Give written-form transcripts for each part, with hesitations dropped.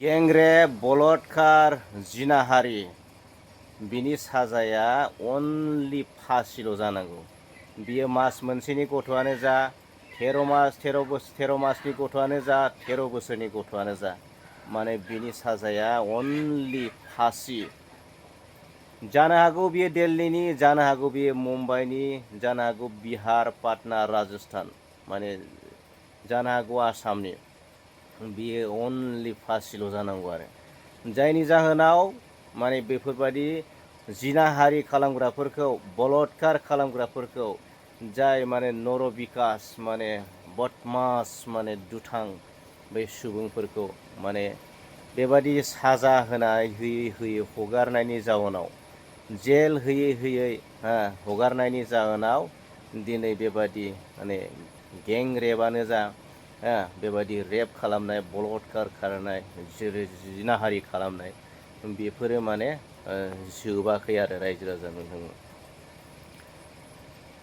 गेंग्रेब बलात्कार जिनाहारि बिनि साजाया अनलि फासिल' जानांगौ। बियो मास मोनसेनि गथ'आनो जा 13 मासनि गथ'आनो जा 13 बोसोरनि गथ'आनो जा माने बिनि साजाया अनलि फासि। जानो हागौ बियो दिल्लीनि, जानो हागौ बियो मुम्बाइनि, जानो हागौ बिहार, पाटना, राजस्थान, माने जानो हागौ आसामनि। बियो अनलि फासिल' जानांगौ आरो जायनि जाहोनाव माने बेफोरबायदि जिनाहारि खालामग्राफोरखौ, बलात्कार खालामग्राफोरखौ, जाय माने नरबिकास माने बदमास माने दुथां बै सुबुंफोरखौ माने बेबादि साजा होयै हगारनायनि जाउनाव, जेल होयै हगारनायनि जाहोनाव दिनै बेबादि माने गें रेपआनो जा, बेबायदि रेप खालामनाय, बलात्कार खालामनाय, जिनाहारि खालामनाय बेफोरो माने जोबाखै आरो रायजो राजा नोंथांमोन।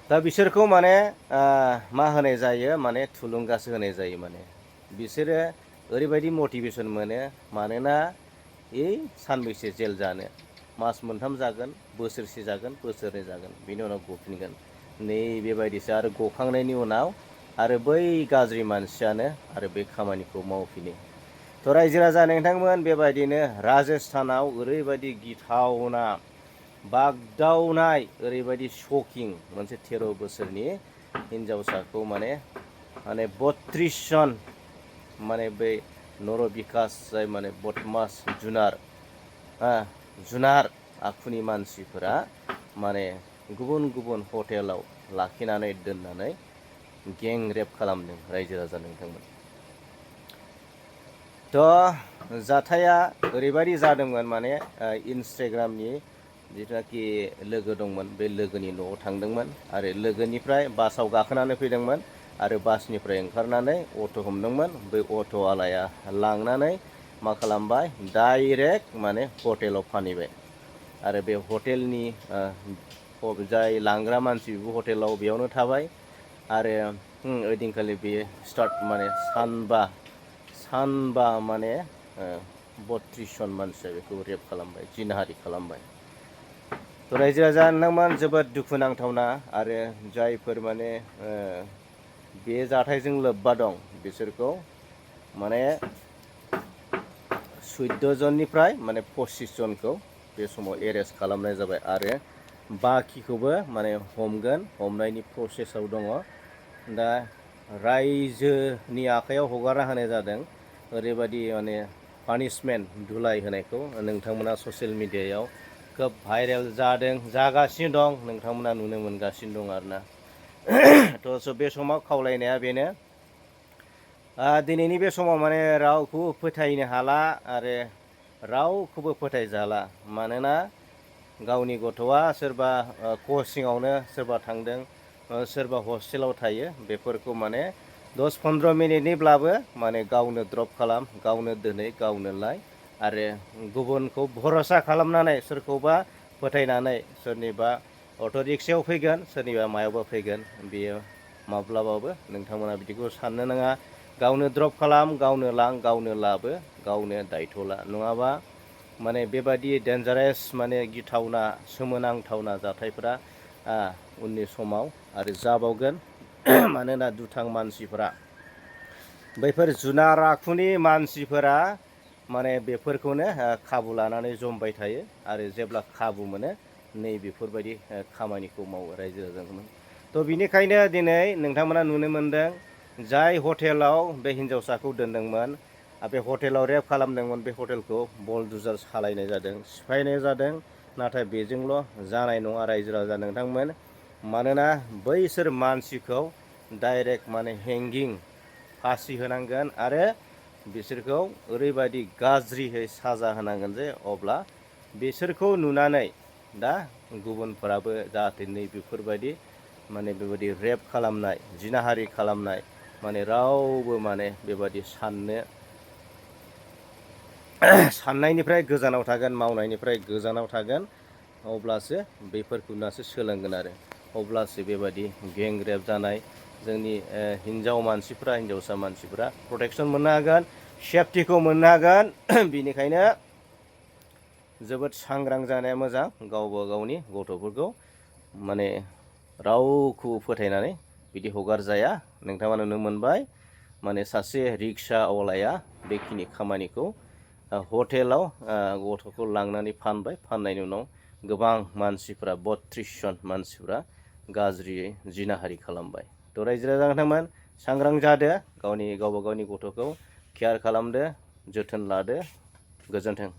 दा बिसोरखौ माने मा होनाय जायो, माने थुलुंगासो होनाय जायो। माने बिसोरो ओरैबायदि मटिभेसन मोनो, मानोना सानबैसे जेल जानो, मास मोनथाम जागोन, बोसोरसे जागोन, बोसोरनै जागोन, बिनि उनाव गफिनगोन। नै बेबायदिसो आरो गखांनायनि उनाव आरो बै गाज्रि मानसियानो आरो बे खामानिखौ मावफिनो। थ' रायजो राजा नोंथांमोन, बेबायदिनो राजस्थानाव ओरैबायदि गिथावना बागदावनाय, ओरैबायदि शकिं मोनसे 13 बोसोरनि हिन्जावसाखौ माने 32 जन माने बै नरबिकास, जाय माने बदमास जुनार आखुनि मानसिफोरा माने गुबुन गुबुन हटेलाव लाखिनानै दोननानै गें रेप खालामदों रायजो राजा नोंथांमोन। थ' जाथाया ओरैबायदि जादोंमोन, माने इन्सटाग्रामनि जिथुनाखि लोगो दंमोन, बे लोगोनि न'आव थांदोंमोन आरो लोगोनिफ्राय बासाव गाखोनानै फैदोंमोन आरो बासनिफ्राय ओंखारनानै अट' हमदोंमोन। बै अट'आलाया लांनानै मा खालामबाय, डाइरेक्ट माने हटेलाव फानहैबाय आरो बे हटेलनि जाय लांग्रा मानसि, बेबो हटेलाव बेयावनो थाबाय आरो ओइदिनखालि बेयो माने सानबा माने 32 जन मानसिया बेखौ रेप खालामबाय, जिनाहारि खालामबाय। थ' रायजो राजा नोंथांमोन, जोबोद दुखुनांथावना। आरो जायफोर माने बे जाथायजों लोब्बा दं, बिसोरखौ माने 14 जननिफ्राय माने 25 जनखौ बे समाव एरेस्ट खालामनाय जाबाय आरो बाखिखौबो माने हमनायनि प्रसेसआव दङ। दा रायजोनि आखायाव हगारना होनाय जादों। ओरैबायदि माने पानिशमेन्ट धुलाय होनायखौ नोंथांमोना ससियेल मिडियायाव खोब भाइरेल जादों, जागासिनो दं, नोंथांमोना नुनो मोनगासिनो दं आरोना। थ' बे समाव खावलायनाया बेनो, दिनैनि बे समाव माने रावखौबो फोथायनो हाला आरो रावखौबो फोथायजाला। मानोना गावनि गथ'आ सोरबा कचिंआवनो सोरबा थांदों, सोरबा हस्टेलाव थायो, बेफोरखौ माने 10-15 मिनिटनिब्लाबो माने गावनो ड्रप खालाम, गावनो दोनै, गावनो लाय आरो गुबुनखौ भरसा खालामनानै, सोरखौबा फोथायनानै सोरनिबा अट' रिक्सायाव फैगोन, सोरनिबा मायावबा फैगोन, बेयो माब्लाबाबो नोंथांमोना बिदिखौ साननो नाङा। गावनो ड्रप खालाम, गावनो लां, गावनो लाबो, गावनो दायथ' ला। नङाबा माने बेबादि डेन्जारेस, माने गिथावना, सोमोनांथावना जाथायफोरा उननि समाव आरो जाबावगोन। मानोना दुथां मानसिफोरा, बैफोर जुनार आखुनि मानसिफोरा माने बेफोरखौनो खाबु लानानै जमबाय थायो आरो जेब्ला खाबु मोनो नै बेफोरबायदि खामानिखौ मावो रायजो राजाखौनो। थ' बिनिखायनो दिनै नोंथांमोना नुनो मोनदों, जाय हटेलाव बे हिन्जावसाखौ दोनदोंमोन, बे हटेलाव रेप खालामदोंमोन, बे हटेलखौ बलडुजार सालायनाय जादों, सिफायनाय जादों। नाथाय बेजोंल' जानाय नङा रायजो राजा नोंथांमोन। मानोना बैसोर मानसिखौ डाइरेक्ट माने हेंगिं, फासि होनांगोन आरो बिसोरखौ ओरैबायदि गाज्रियै साजा होनांगोन जे अब्ला बिसोरखौ नुनानै दा गुबुनफोराबो जाहाथे नै बेफोरबायदि माने बेबायदि रेप खालामनाय, जिनाहारि खालामनाय, माने रावबो माने बेबायदि साननायनिफ्राय गोजानाव थागोन, मावनायनिफ्राय गोजानाव थागोन। अब्लासो बेफोरखौ नुनासो सोलोंगोन आरो अब्लासो बेबायदि गें रेप जानाय जोंनि हिन्जावसा मानसिफ्रा प्रटेक्सन मोननो हागोन। सेफटिखौ मोननो हागोन। बिनिखायनो जोबोद सांग्रां जानाया मोजां गावबा गावनि गथ'फोरखौ माने रावखौबो फोथायनानै बिदि हगारजाया। नोंथाङा नुनो मोनबाय माने सासे रिक्सा आवलाया बेखिनि खामानिखौ हटेलाव गथ'खौ लांनानै फानबाय, फाननायनि उनाव गोबां मानसिफ्रा 32 जन मानसिफ्रा गाज्रियै जिनाहारि खालामबाय। थ' रायजो राजा नोंथांमोन सांग्रां जादो, गावबा गावनि गथ'खौ केयार खालामदो, जोथोन लादो। गोजोन्थों।